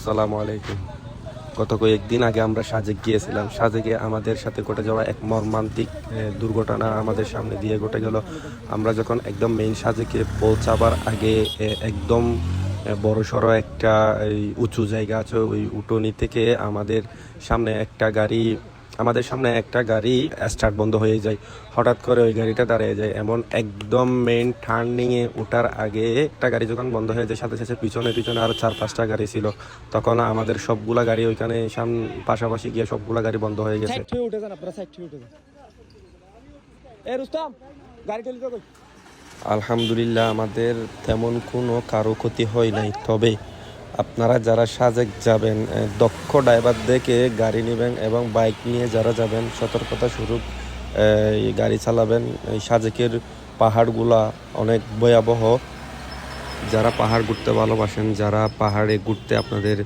আসসালামু আলাইকুম। গত কয়েকদিন আগে আমরা সাজেক গিয়েছিলাম। সাজেকে আমাদের সাথে ঘটে যাওয়া এক মর্মান্তিক দুর্ঘটনা আমাদের সামনে দিয়ে ঘটে গেল। আমরা যখন একদম মেইন সাজেকে পৌঁছাবার আগে একদম বড়সড় একটা এই উঁচু জায়গা আছে, ওই উঠোনি থেকে আমাদের সামনে একটা গাড়ি স্টার্ট বন্ধ হয়ে যায়। হঠাৎ করে ওই গাড়িটা দাঁড়িয়ে যায়, এমন একদম মেইন টার্নিংয়ে ওঠার আগে একটা গাড়ি যখন বন্ধ হয়ে যায়, সাথে সাথে পিছনে পিছনে আরো 4-5টা গাড়ি ছিল। তখন আমাদের সবগুলা গাড়ি ওইখানে পাশাপাশি গিয়ে সবগুলা গাড়ি বন্ধ হয়ে গেছে। সাইড থেকে উঠে যান, আপনারা সাইড থেকে উঠে যান। এ রুস্তম, গাড়ি ঠেলে দাও। আলহামদুলিল্লাহ আমাদের তেমন কোনো কারো ক্ষতি হয় নাই। তবে আপনারা যারা সাজেক যাবেন, দক্ষ ড্রাইভার দেখে গাড়ি নেবেন এবং বাইক নিয়ে যারা যাবেন সতর্কতা স্বরূপ গাড়ি চালাবেন। এই সাজেকের পাহাড়গুলা অনেক ভয়াবহ। যারা পাহাড় ঘুরতে ভালোবাসেন, যারা পাহাড়ে ঘুরতে আপনাদের